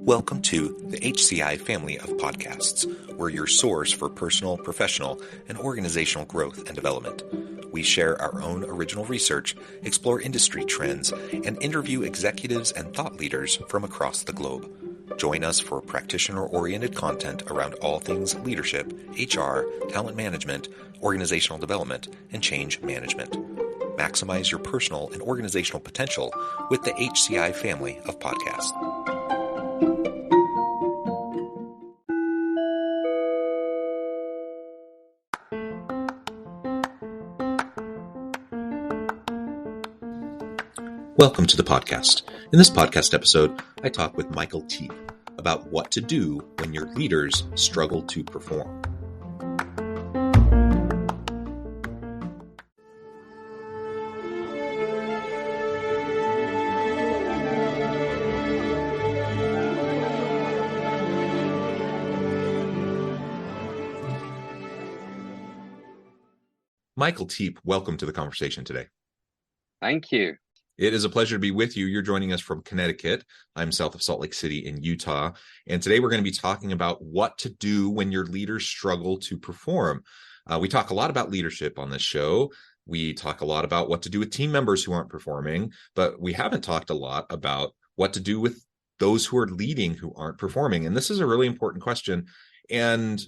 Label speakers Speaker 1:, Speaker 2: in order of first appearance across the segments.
Speaker 1: Welcome to the HCI family of podcasts. We're your source for personal, professional, and organizational growth and development. We share our own original research, explore industry trends, and interview executives and thought leaders from across the globe. Join us for practitioner-oriented content around all things leadership, HR, talent management, organizational development, and change management. Maximize your personal and organizational potential with the HCI family of podcasts. Welcome to the podcast. In this podcast episode, I talk with Michael Teape about what to do when your leaders struggle to perform. Michael Teape, welcome to the conversation today.
Speaker 2: Thank you.
Speaker 1: It is a pleasure to be with you. You're joining us from Connecticut. I'm south of Salt Lake City in Utah. And today we're going to be talking about what to do when your leaders struggle to perform. We talk a lot about leadership on this show. We talk a lot about what to do with team members who aren't performing, but we haven't talked a lot about what to do with those who are leading who aren't performing. And this is a really important question. And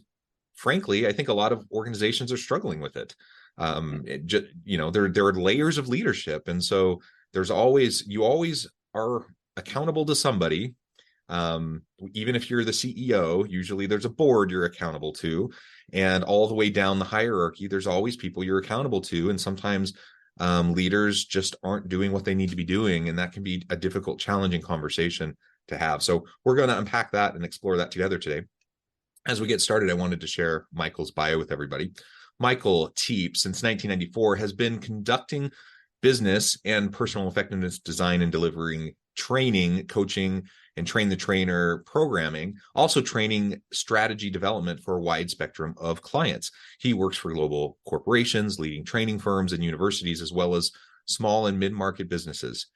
Speaker 1: frankly, I think a lot of organizations are struggling with it. There are layers of leadership. And so you always are accountable to somebody. Even if you're the CEO, usually there's a board you're accountable to, and all the way down the hierarchy, there's always people you're accountable to. And sometimes leaders just aren't doing what they need to be doing. And that can be a difficult, challenging conversation to have. So we're going to unpack that and explore that together today. As we get started, I wanted to share Michael's bio with everybody. Michael Teape, since 1994, has been conducting business and personal effectiveness design and delivering training, coaching, and train the trainer programming, also training strategy development for a wide spectrum of clients. He works for global corporations, leading training firms and universities, as well as small and mid-market businesses.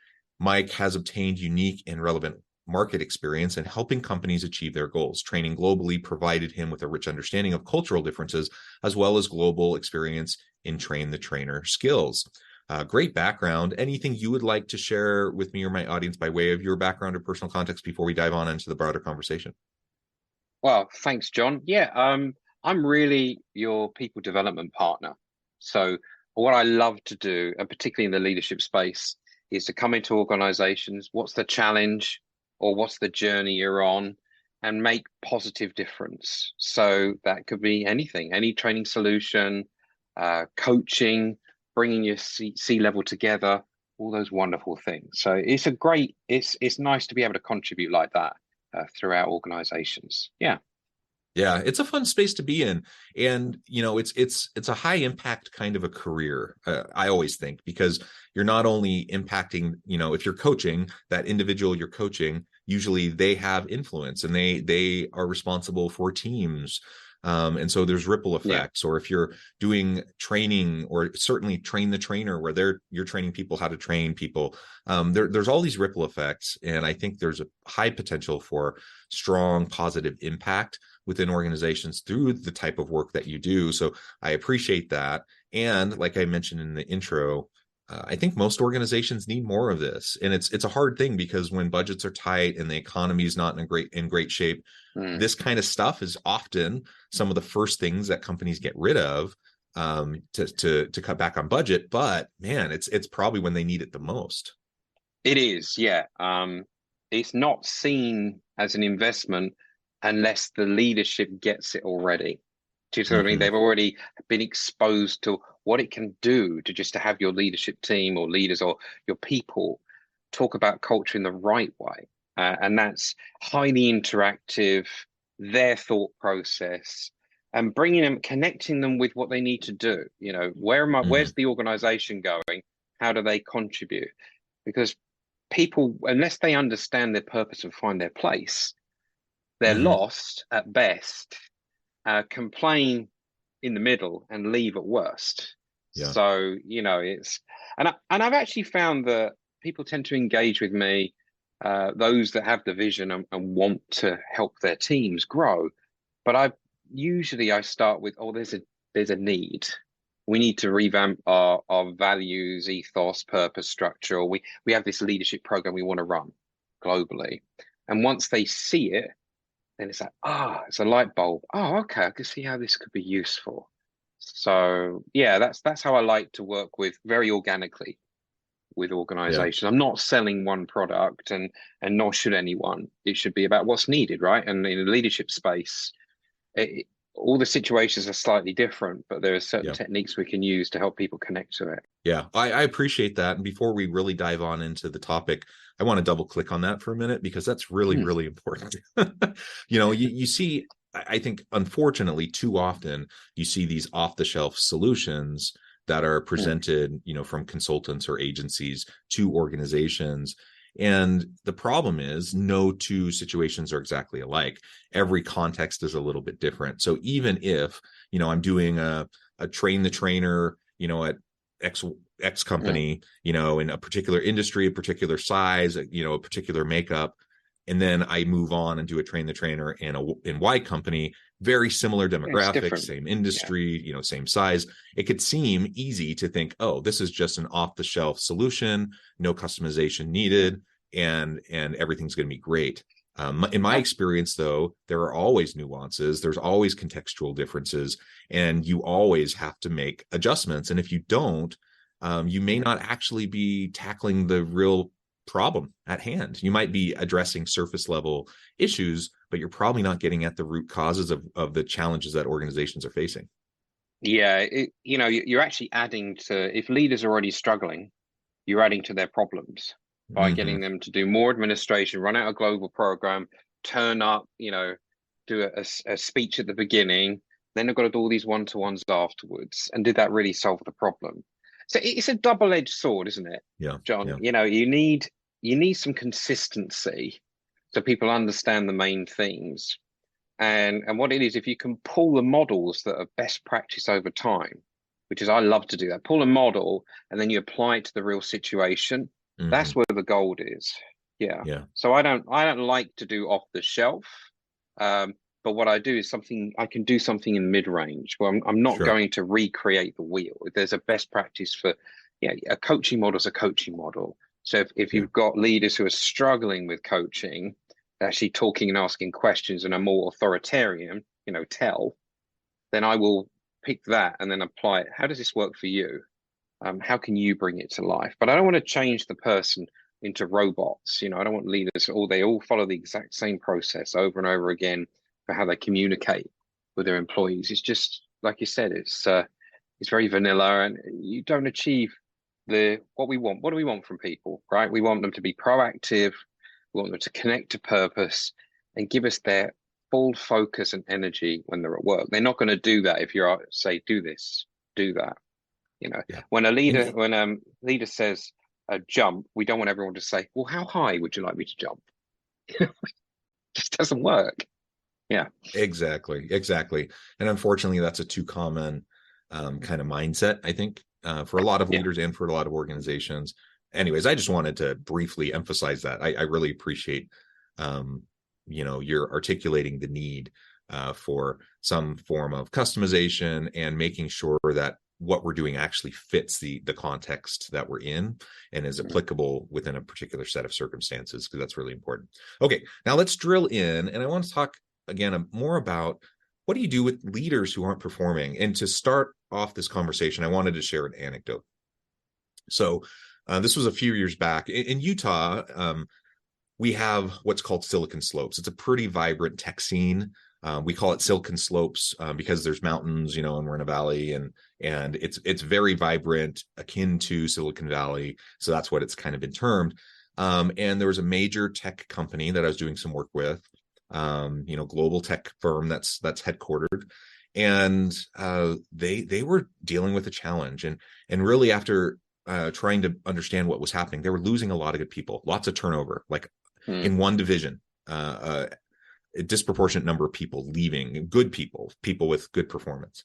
Speaker 1: Mike has obtained unique and relevant market experience in helping companies achieve their goals. Training globally provided him with a rich understanding of cultural differences, as well as global experience in train the trainer skills. Great background. Anything you would like to share with me or my audience by way of your background or personal context before we dive on into the broader conversation?
Speaker 2: Well, thanks, John. Yeah, I'm really your people development partner. So what I love to do, and particularly in the leadership space, is to come into organizations, what's the challenge or what's the journey you're on, and make positive difference. So that could be anything, any training solution, coaching, bringing your C-level together, all those wonderful things. So it's nice to be able to contribute like that throughout organizations. Yeah,
Speaker 1: it's a fun space to be in, and it's a high impact kind of a career. I always think, because you're not only impacting, if you're coaching that individual you're coaching, usually they have influence and they are responsible for teams. And so there's ripple effects. Or if you're doing training, or certainly train the trainer, where you're training people how to train people, there's all these ripple effects. And I think there's a high potential for strong positive impact within organizations through the type of work that you do. So I appreciate that. And like I mentioned in the intro, I think most organizations need more of this. And it's a hard thing, because when budgets are tight and the economy is not in great shape, this kind of stuff is often some of the first things that companies get rid of to cut back on budget. But man, it's probably when they need it the most.
Speaker 2: it is. Yeah, it's not seen as an investment unless the leadership gets it already. Do you see what I mean? They've already been exposed to what it can do to have your leadership team or leaders or your people talk about culture in the right way. And that's highly interactive, their thought process, and connecting them with what they need to do. Where's the organization going? How do they contribute? Because people, unless they understand their purpose and find their place, they're lost at best, complain in the middle, and leave at worst. Yeah. So, and I've actually found that people tend to engage with me those that have the vision and want to help their teams grow. But I start with, oh, there's a need. We need to revamp our values, ethos, purpose, structure. Or we have this leadership program we want to run globally. And once they see it, then it's like, it's a light bulb. Oh, okay, I can see how this could be useful. So yeah, that's how I like to work with, very organically, with
Speaker 1: Yeah.
Speaker 2: organizations. I'm not selling one product, and nor should anyone. It should be about what's needed, right? And in the leadership space, all the situations are slightly different, but there are certain
Speaker 1: Yeah.
Speaker 2: techniques we can use to help people connect to it.
Speaker 1: Yeah, I appreciate that. And before we really dive on into the topic, I want to double click on that for a minute because that's really,
Speaker 2: Hmm.
Speaker 1: really important. You see, I think, unfortunately, too often you see these off the shelf solutions that are
Speaker 2: Hmm.
Speaker 1: presented, from consultants or agencies to organizations. And the problem is no two situations are exactly alike. Every context is a little bit different. So even if, I'm doing a train the trainer, at X
Speaker 2: Hmm.
Speaker 1: company, in a particular industry, a particular size, a particular makeup, and then I move on and do a train the trainer in Y company, very similar
Speaker 2: Yeah, it's
Speaker 1: demographics,
Speaker 2: different.
Speaker 1: same
Speaker 2: Yeah.
Speaker 1: industry, same size. It could seem easy to think, oh, this is just an off the shelf solution, no customization
Speaker 2: Yeah.
Speaker 1: needed, and everything's going to be great. In my
Speaker 2: I,
Speaker 1: experience, though, there are always nuances. There's always contextual differences, and you always have to make adjustments. And if you don't, you may not actually be tackling the real problem at hand. You might be addressing surface level issues, but you're probably not getting at the root causes of the challenges that organizations are facing.
Speaker 2: yeah, you're actually adding to, if leaders are already struggling, you're adding to their problems by
Speaker 1: Mm-hmm.
Speaker 2: getting them to do more administration, run out a global program, turn up, do a speech at the beginning, then they've got to do all these one-to-ones afterwards. And did that really solve the problem? So it's a double-edged sword, isn't it,
Speaker 1: Yeah,
Speaker 2: John?
Speaker 1: yeah,
Speaker 2: You need some consistency so people understand the main things. And what it is, if you can pull the models that are best practice over time, which is, I love to do that, pull a model and then you apply it to the real situation.
Speaker 1: mm-hmm.
Speaker 2: That's where the gold is. Yeah.
Speaker 1: Yeah,
Speaker 2: So I don't like to do off the shelf. But what I do is I can do something in mid range where I'm not
Speaker 1: sure.
Speaker 2: going to recreate the wheel. If there's a best practice for, yeah, a coaching model is a coaching model. So if
Speaker 1: Yeah,
Speaker 2: you've got leaders who are struggling with coaching, actually talking and asking questions and are more authoritarian, then I will pick that and then apply it. How does this work for you? How can you bring it to life? But I don't want to change the person into robots. I don't want leaders, they all follow the exact same process over and over again for how they communicate with their employees. It's just like you said, it's very vanilla, and you don't achieve the what we want. What do we want from people, right? We want them to be proactive. We want them to connect to purpose and give us their full focus and energy when they're at work. They're not going to do that if you're say, do this, do that. You know,
Speaker 1: yeah.
Speaker 2: when a
Speaker 1: And
Speaker 2: leader when leader says jump, we don't want everyone to say, "Well, how high would you like me to jump?" It just doesn't work. Yeah.
Speaker 1: exactly. And unfortunately, that's a too common kind of mindset, I think, for a lot of
Speaker 2: Yeah.
Speaker 1: leaders and for a lot of organizations. Anyways, I just wanted to briefly emphasize that. I really appreciate, you're articulating the need for some form of customization and making sure that what we're doing actually fits the context that we're in and is
Speaker 2: Mm.
Speaker 1: applicable within a particular set of circumstances, because that's really important. Okay, now let's drill in, and I want to talk again more about what do you do with leaders who aren't performing. And to start off this conversation, I wanted to share an anecdote. So this was a few years back in Utah. We have what's called Silicon Slopes. It's a pretty vibrant tech scene. We call it Silicon Slopes because there's mountains, and we're in a valley, and it's very vibrant, akin to Silicon Valley. So that's what it's kind of been termed. And there was a major tech company that I was doing some work with, global tech firm that's headquartered, and they were dealing with a challenge, and really after trying to understand what was happening, they were losing a lot of good people, lots of turnover, like
Speaker 2: Mm.
Speaker 1: in one division, a disproportionate number of people leaving, good people with good performance.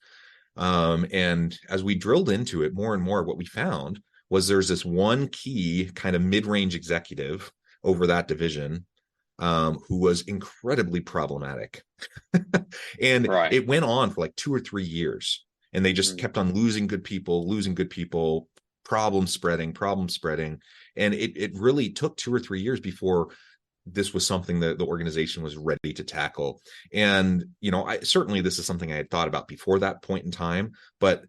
Speaker 1: And as we drilled into it more and more, what we found was there's this one key kind of mid-range executive over that division, who was incredibly problematic. And
Speaker 2: Right.
Speaker 1: it went on for like 2 or 3 years. And they just
Speaker 2: Mm,
Speaker 1: kept on losing good people, problem spreading. And it really took 2 or 3 years before this was something that the organization was ready to tackle. And, certainly this is something I had thought about before that point in time, but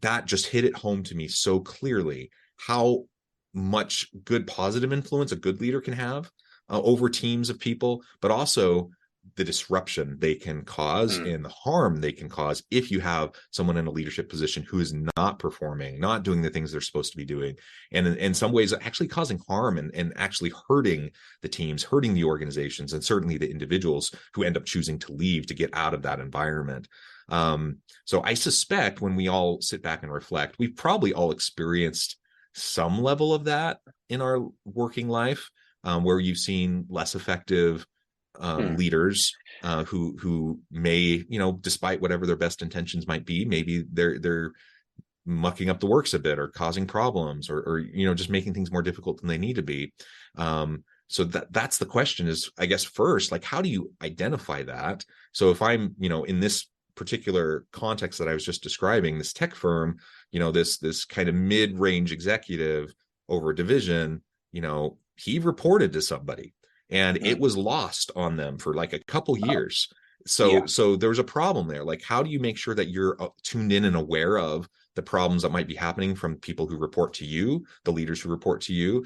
Speaker 1: that just hit it home to me so clearly how much good positive influence a good leader can have over teams of people, but also the disruption they can cause
Speaker 2: mm,
Speaker 1: and the harm they can cause if you have someone in a leadership position who is not performing, not doing the things they're supposed to be doing, and in some ways actually causing harm and actually hurting the teams, hurting the organizations, and certainly the individuals who end up choosing to leave to get out of that environment. So I suspect when we all sit back and reflect, we've probably all experienced some level of that in our working life, where you've seen less effective
Speaker 2: mm.
Speaker 1: leaders who may, despite whatever their best intentions might be, maybe they're mucking up the works a bit or causing problems or just making things more difficult than they need to be. So that's the question is, I guess, first, like, how do you identify that? So if I'm, in this particular context that I was just describing, this tech firm, this kind of mid-range executive over a division, he reported to somebody and it
Speaker 2: Mm.
Speaker 1: was lost on them for like a couple
Speaker 2: Oh,
Speaker 1: years. So
Speaker 2: yeah.
Speaker 1: there was a problem there. Like, how do you make sure that you're tuned in and aware of the problems that might be happening from people who report to you, the leaders who report to you?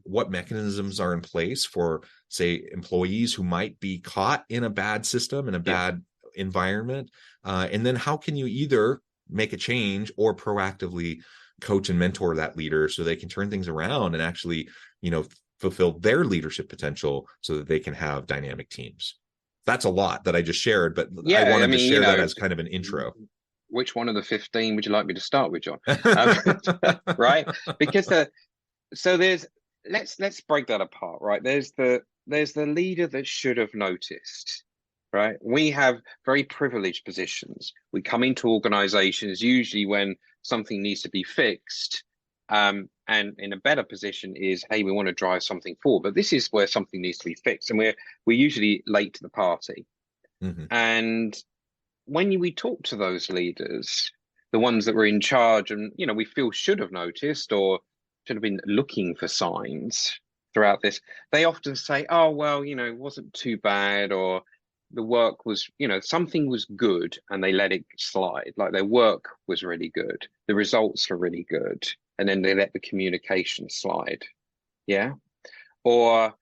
Speaker 1: What mechanisms are in place for, say, employees who might be caught in a bad system, in a
Speaker 2: Yeah.
Speaker 1: bad environment? And then how can you either make a change or proactively coach and mentor that leader so they can turn things around and actually, fulfill their leadership potential so that they can have dynamic teams? That's a lot that I just shared, but I
Speaker 2: Yeah. I
Speaker 1: wanted to
Speaker 2: mean,
Speaker 1: share that as kind of an intro.
Speaker 2: which one of the 15 would you like me to start with, John? Um, right? Because so there's let's break that apart, right? There's the leader that should have noticed, right? We have very privileged positions. We come into organizations usually when something needs to be fixed. And in a better position is, hey, we want to drive something forward, but this is where something needs to be fixed, and we're usually late to the party.
Speaker 1: Mm-hmm.
Speaker 2: And when we talk to those leaders, the ones that were in charge and, we feel should have noticed or should have been looking for signs throughout this, they often say, oh, well, it wasn't too bad, or the work was, something was good and they let it slide. Like their work was really good, the results were really good, and then they let the communication slide. Yeah. Or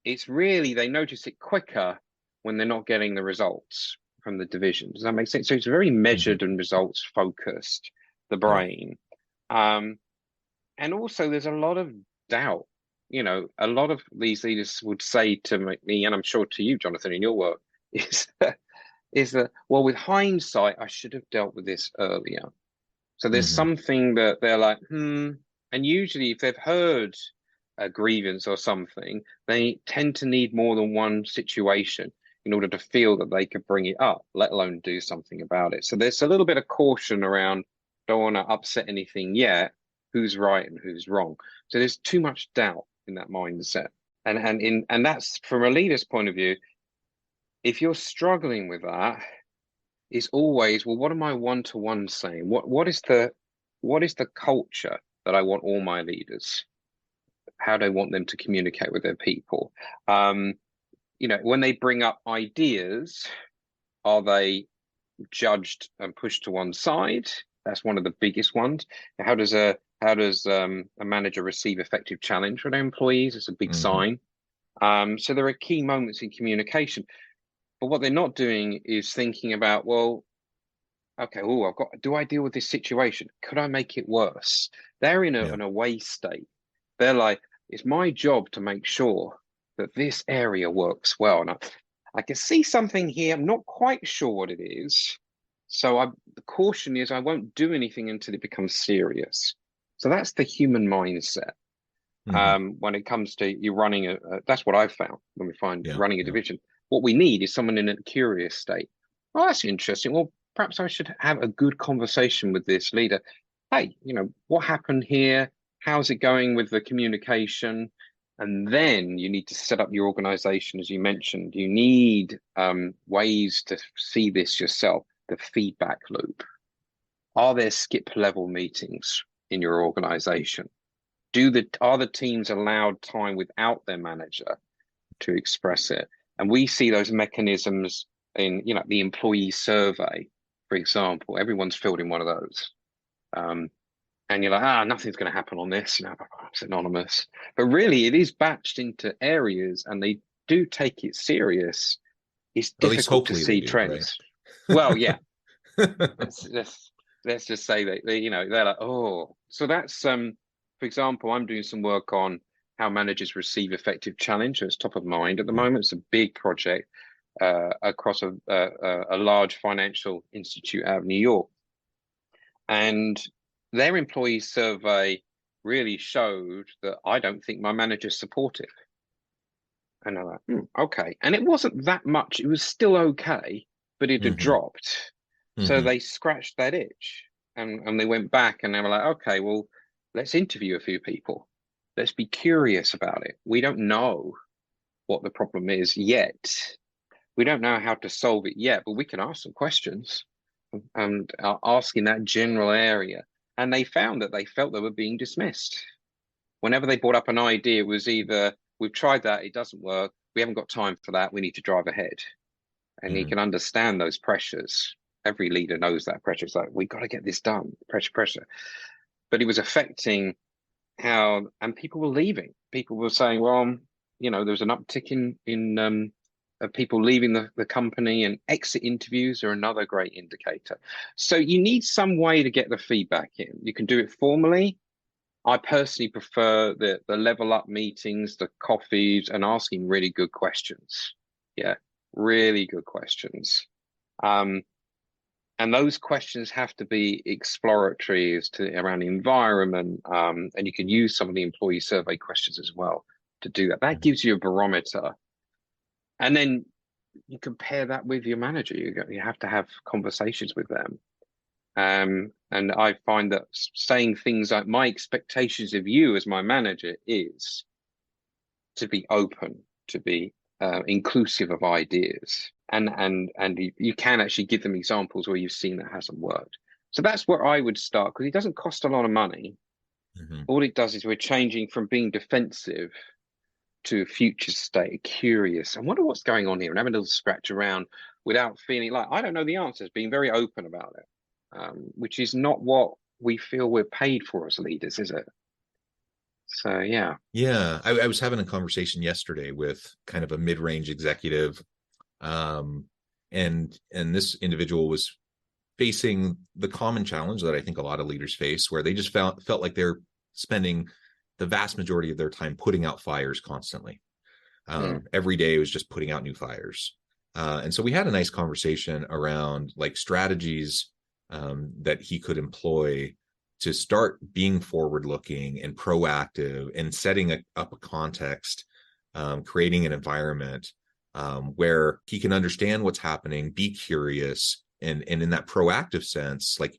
Speaker 2: it's really, they notice it quicker when they're not getting the results from the division. Does that make sense? So it's very
Speaker 1: Mm-hmm.
Speaker 2: measured and results focused, the
Speaker 1: Yeah.
Speaker 2: brain. Um, and also there's a lot of doubt. A lot of these leaders would say to me, and I'm sure to you, Jonathan, in your work, is that, well, with hindsight, I should have dealt with this earlier. So there's
Speaker 1: Mm-hmm.
Speaker 2: something that they're like, and usually if they've heard a grievance or something, they tend to need more than one situation in order to feel that they could bring it up, let alone do something about it. So there's a little bit of caution around, don't want to upset anything yet, who's right and who's wrong. So there's too much doubt in that mindset. And that's from a leader's point of view, if you're struggling with that, it's always, well, what am I one-to-one saying? What is the culture that I want all my leaders? How do I want them to communicate with their people? Um, when they bring up ideas, are they judged and pushed to one side? That's one of the biggest ones. How does a manager receive effective challenge from their employees? It's a big
Speaker 1: Mm-hmm.
Speaker 2: sign. So there are key moments in communication. But what they're not doing is thinking about, well, okay, do I deal with this situation? Could I make it worse? They're in
Speaker 1: Yeah.
Speaker 2: an away state. They're like, it's my job to make sure that this area works well. And I can see something here. I'm not quite sure what it is. So the caution is I won't do anything until it becomes serious. So that's the human mindset.
Speaker 1: Mm-hmm.
Speaker 2: When it comes to you running that's what I've found when we find
Speaker 1: Yeah.
Speaker 2: running a
Speaker 1: Yeah.
Speaker 2: division. What we need is someone in a curious state. Oh, that's interesting. Well, perhaps I should have a good conversation with this leader. Hey, what happened here? How's it going with the communication? And then you need to set up your organization, as you mentioned. You need ways to see this yourself, the feedback loop. Are there skip level meetings in your organization? Are the teams allowed time without their manager to express it? And we see those mechanisms in, the employee survey, for example. Everyone's filled in one of those. And you're like, nothing's going to happen on this, it's anonymous. But really, it is batched into areas and they do take it serious. It's
Speaker 1: Or at least
Speaker 2: difficult to
Speaker 1: hopefully they
Speaker 2: see
Speaker 1: do, right?
Speaker 2: trends. Well, yeah, let's just say that they're like, oh, so that's for example, I'm doing some work on how managers receive effective challenge. It's top of mind at the moment. It's a big project across a large financial institute out of New York, and their employee survey really showed that I don't think my manager's supportive. And I'm like, okay. And it wasn't that much. It was still okay, but it had
Speaker 1: Mm-hmm.
Speaker 2: dropped. So
Speaker 1: Mm-hmm.
Speaker 2: they scratched that itch and they went back and they were like, okay, well, let's interview a few people. Let's be curious about it. We don't know what the problem is yet. We don't know how to solve it yet, but we can ask some questions and ask in that general area. And they found that they felt they were being dismissed. Whenever they brought up an idea, it was either we've tried that, it doesn't work, we haven't got time for that, we need to drive ahead. And you
Speaker 1: Mm-hmm.
Speaker 2: can understand those pressures. Every leader knows that pressure. It's like, we got to get this done, pressure. But it was affecting and people were leaving. People were saying, well, there was an uptick in people leaving the company, and exit interviews are another great indicator. So you need some way to get the feedback in. You can do it formally. I personally prefer the level up meetings, the coffees, and asking really good questions. Yeah, really good questions. And those questions have to be exploratory as to around the environment. And you can use some of the employee survey questions as well to do that. That gives you a barometer. And then you compare that with your manager. You have to have conversations with them. And I find that saying things like, my expectations of you as my manager is to be open, to be inclusive of ideas. And you can actually give them examples where you've seen that hasn't worked. So that's where I would start, because it doesn't cost a lot of money.
Speaker 1: Mm-hmm.
Speaker 2: All it does is we're changing from being defensive to a future state, curious. I wonder what's going on here, and having a little scratch around without feeling like I don't know the answers, being very open about it. Which is not what we feel we're paid for as leaders, is it? So yeah.
Speaker 1: Yeah, I was having a conversation yesterday with kind of a mid-range executive, um, and this individual was facing the common challenge that I think a lot of leaders face, where they just felt like they're spending the vast majority of their time putting out fires constantly. Every day was just putting out new fires. And so we had a nice conversation around like strategies that he could employ to start being forward looking and proactive and setting up a context, creating an environment where he can understand what's happening, be curious, and in that proactive sense, like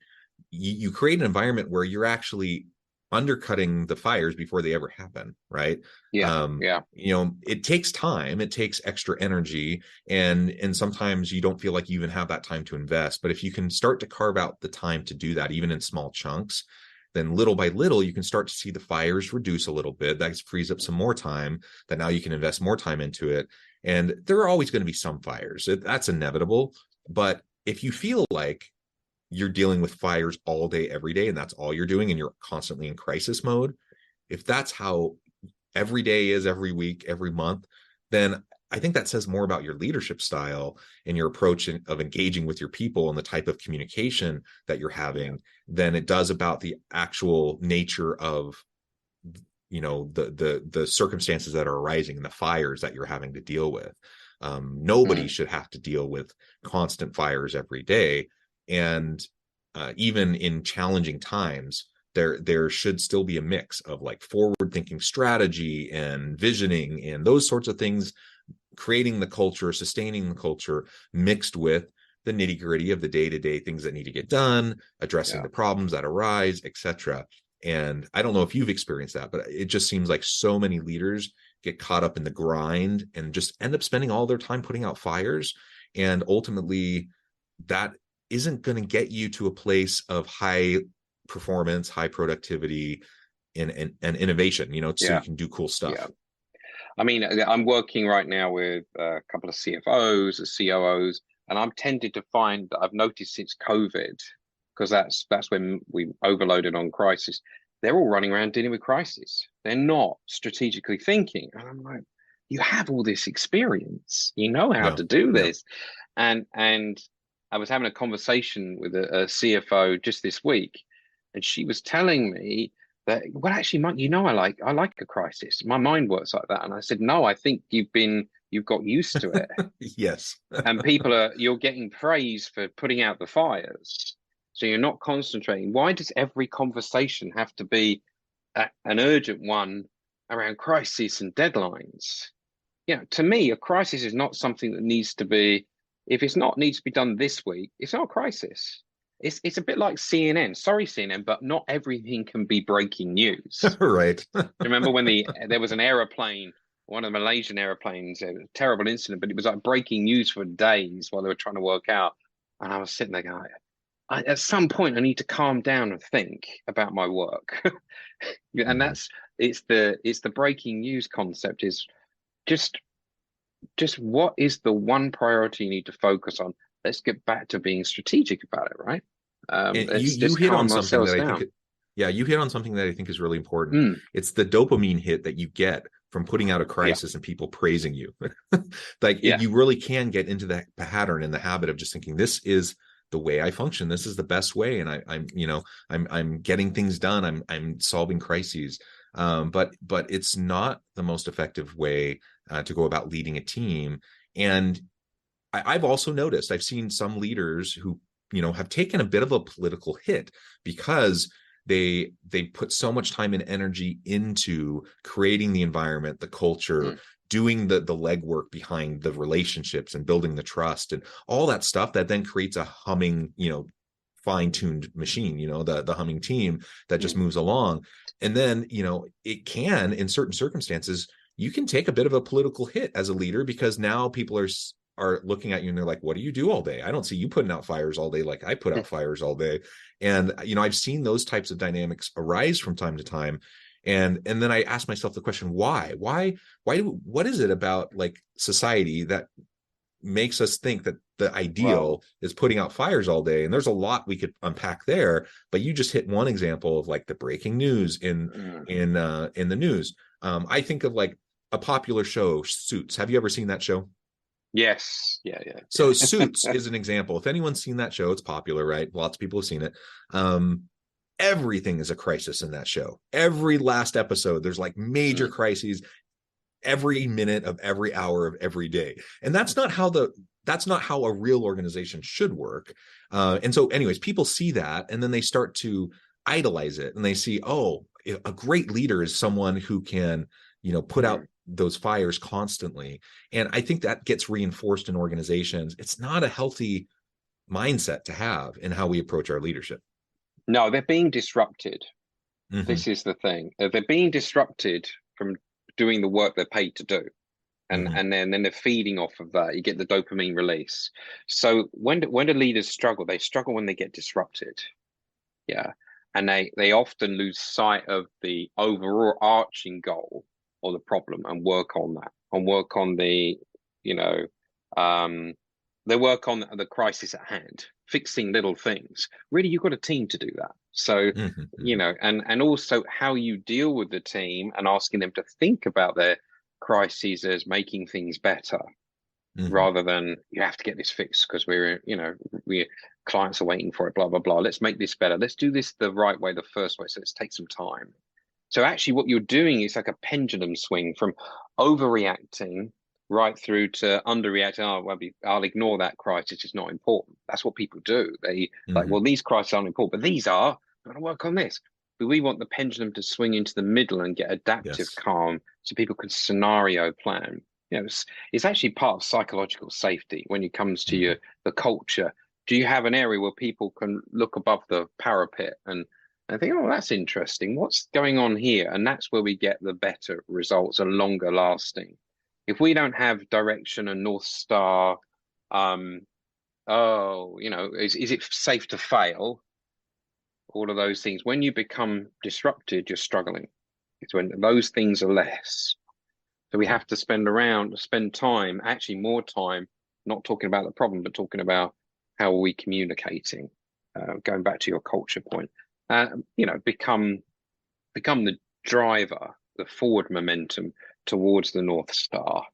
Speaker 1: you create an environment where you're actually undercutting the fires before they ever happen, right?
Speaker 2: Yeah. Yeah.
Speaker 1: It takes time, it takes extra energy, and sometimes you don't feel like you even have that time to invest. But if you can start to carve out the time to do that, even in small chunks, then little by little you can start to see the fires reduce a little bit. That frees up some more time that now you can invest more time into it. And there are always going to be some fires. That's inevitable. But if you feel like you're dealing with fires all day, every day, and that's all you're doing, and you're constantly in crisis mode, if that's how every day is, every week, every month, then I think that says more about your leadership style and your approach of engaging with your people and the type of communication that you're having than it does about the actual nature of the circumstances that are arising and the fires that you're having to deal with. Nobody should have to deal with constant fires every day. And even in challenging times, there should still be a mix of like forward thinking strategy and visioning and those sorts of things, creating the culture, sustaining the culture, mixed with the nitty gritty of the day-to-day things that need to get done, addressing the problems that arise, etc. And I don't know if you've experienced that, but it just seems like so many leaders get caught up in the grind and just end up spending all their time putting out fires. And ultimately, that isn't going to get you to a place of high performance, high productivity, and innovation, so you
Speaker 2: Yeah.
Speaker 1: can do cool
Speaker 2: Yeah.
Speaker 1: stuff.
Speaker 2: I mean, I'm working right now with a couple of CFOs, COOs, and I'm tended to find that I've noticed since COVID, because that's when we overloaded on crisis. They're all running around dealing with crisis. They're not strategically thinking. And I'm like, you have all this experience. You know how
Speaker 1: Yeah.
Speaker 2: to do
Speaker 1: Yeah.
Speaker 2: this. And I was having a conversation with a CFO just this week, and she was telling me that, well, actually, Mike, I like a crisis. My mind works like that. And I said, no, I think you've got used to it.
Speaker 1: Yes.
Speaker 2: And you're getting praise for putting out the fires. So you're not concentrating. Why does every conversation have to be an urgent one around crisis and deadlines? To me, a crisis is not something that needs to be, if it's not needs to be done this week, it's not a crisis. It's a bit like CNN. Sorry, CNN, but not everything can be breaking news.
Speaker 1: Right.
Speaker 2: Remember when there was an aeroplane, one of the Malaysian airplanes, a terrible incident, but it was like breaking news for days while they were trying to work out. And I was sitting there going, at some point, I need to calm down and think about my work. And
Speaker 1: Mhm.
Speaker 2: it's the breaking news concept is just what is the one priority you need to focus on? Let's get back to being strategic about it, right?
Speaker 1: And you
Speaker 2: Let's
Speaker 1: you
Speaker 2: just
Speaker 1: hit on
Speaker 2: calm
Speaker 1: something that
Speaker 2: ourselves
Speaker 1: I think,
Speaker 2: down.
Speaker 1: yeah, you hit on something that I think is really important.
Speaker 2: Mm,
Speaker 1: It's the dopamine hit that you get from putting out a
Speaker 2: yeah,
Speaker 1: crisis and people praising you. Like
Speaker 2: yeah.
Speaker 1: you really can get into that pattern and the habit of just thinking this is the way I function. This is the best way, and I'm getting things done. I'm solving crises. But it's not the most effective way to go about leading a team. And I've also noticed, I've seen some leaders who, have taken a bit of a political hit because they put so much time and energy into creating the environment, the culture,
Speaker 2: Mm,
Speaker 1: doing the legwork behind the relationships and building the trust and all that stuff that then creates a humming, fine-tuned machine, the humming team that just
Speaker 2: mm,
Speaker 1: moves along. And then, it can, in certain circumstances, you can take a bit of a political hit as a leader because now people are looking at you and they're like, what do you do all day? I don't see you putting out fires all day like I put
Speaker 2: mm.
Speaker 1: out fires all day. And I've seen those types of dynamics arise from time to time. And then I ask myself the question, what is it about like society that makes us think that the
Speaker 2: Well,
Speaker 1: ideal is putting out fires all day? And there's a lot we could unpack there, but you just hit one example of like the breaking news
Speaker 2: mm,
Speaker 1: in the news. I think of like a popular show, Suits. Have you ever seen that show?
Speaker 2: yes, yeah,
Speaker 1: So
Speaker 2: yeah,
Speaker 1: Suits
Speaker 2: yeah.
Speaker 1: is an example. If anyone's seen that show, it's popular, right? Lots of people have seen it. Um, Everything is a crisis in that show. Every last episode, there's like major
Speaker 2: Mm,
Speaker 1: crises every minute of every hour of every day. And that's not how a real organization should work. And so, anyways, people see that and then they start to idolize it and they see, oh, a great leader is someone who can, put out
Speaker 2: mm.
Speaker 1: those fires constantly. And I think that gets reinforced in organizations. It's not a healthy mindset to have in how we approach our leadership.
Speaker 2: No, they're being disrupted.
Speaker 1: Mm-hmm,
Speaker 2: This is the thing. They're being disrupted from doing the work they're paid to do. And
Speaker 1: mm-hmm,
Speaker 2: and then they're feeding off of that. You get the dopamine release. So when the leaders struggle, they struggle when they get disrupted. Yeah. And they often lose sight of the overall arching goal or the problem and work on that and work on you know, um, they work on the crisis at hand, fixing little things. Really, you've got a team to do that. So,
Speaker 1: mm-hmm, mm-hmm,
Speaker 2: and also how you deal with the team and asking them to think about their crises as making things better
Speaker 1: mm-hmm.
Speaker 2: rather than you have to get this fixed because we clients are waiting for it, blah, blah, blah. Let's make this better. Let's do this the right way, the first way. So let's take some time. So actually what you're doing is like a pendulum swing from overreacting right through to underreacting. Oh, well, I'll ignore that crisis. It's not important. That's what people do. They like,
Speaker 1: Mm-hmm.
Speaker 2: well, these crises aren't important, but these are. I'm going to work on this. But we want the pendulum to swing into the middle and get adaptive
Speaker 1: Yes.
Speaker 2: calm so people can scenario plan. It's actually part of psychological safety when it comes to
Speaker 1: Mm-hmm.
Speaker 2: the culture. Do you have an area where people can look above the parapet and I think, oh, that's interesting. What's going on here? And that's where we get the better results and longer lasting. If we don't have direction and North Star, is it safe to fail? All of those things. When you become disrupted, you're struggling. It's when those things are less. So we have to spend time, actually more time, not talking about the problem, but talking about how are we communicating. Going back to your culture point, become the driver, the forward momentum towards the North Star,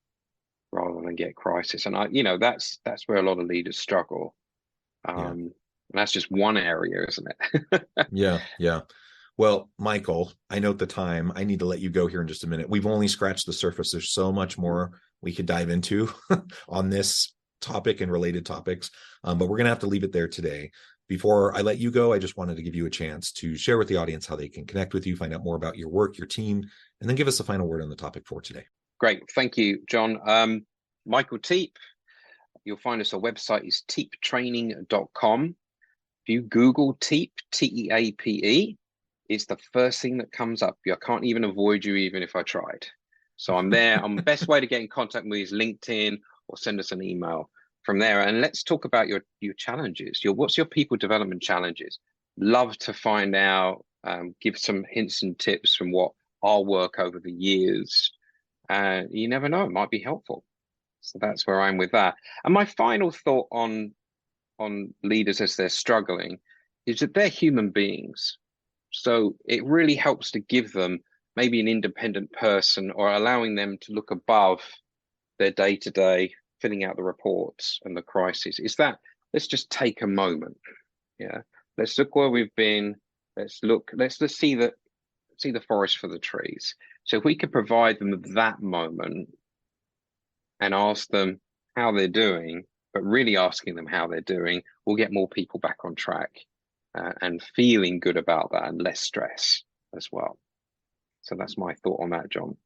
Speaker 2: rather than get crisis. And that's where a lot of leaders struggle. And that's just one area, isn't it?
Speaker 1: Yeah. Well, Michael, I note the time. I need to let you go here in just a minute. We've only scratched the surface. There's so much more we could dive into on this topic and related topics, but we're going to have to leave it there today. Before I let you go, I just wanted to give you a chance to share with the audience how they can connect with you, find out more about your work, your team, and then give us a final word on the topic for today.
Speaker 2: Great. Thank you, John. Michael Teape. You'll find us. Our website is teapetraining.com. If you Google Teape, Teape, it's the first thing that comes up. I can't even avoid you, even if I tried. So I'm there. The best way to get in contact with me is LinkedIn or send us an email from there. And let's talk about your challenges. What's your people development challenges? Love to find out, give some hints and tips from what our work over the years. You never know, it might be helpful. So that's where I'm with that. And my final thought on leaders as they're struggling is that they're human beings. So it really helps to give them maybe an independent person, or allowing them to look above their day-to-day, filling out the reports and the crisis. Is that, let's just take a moment. Yeah. Let's look where we've been. Let's see the forest for the trees. So if we could provide them with that moment and ask them how they're doing, but really asking them how they're doing, we'll get more people back on track and feeling good about that, and less stress as well. So that's my thought on that, John.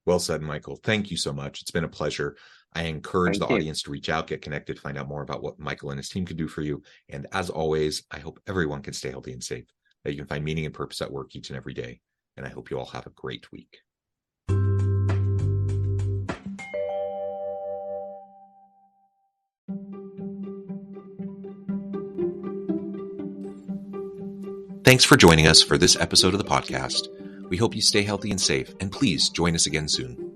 Speaker 1: Well said, Michael. Thank you so much. It's been a pleasure. I encourage the audience to reach out, get connected, find out more about what Michael and his team can do for you. And as always, I hope everyone can stay healthy and safe, that you can find meaning and purpose at work each and every day. And I hope you all have a great week. Thanks for joining us for this episode of the podcast. We hope you stay healthy and safe, and please join us again soon.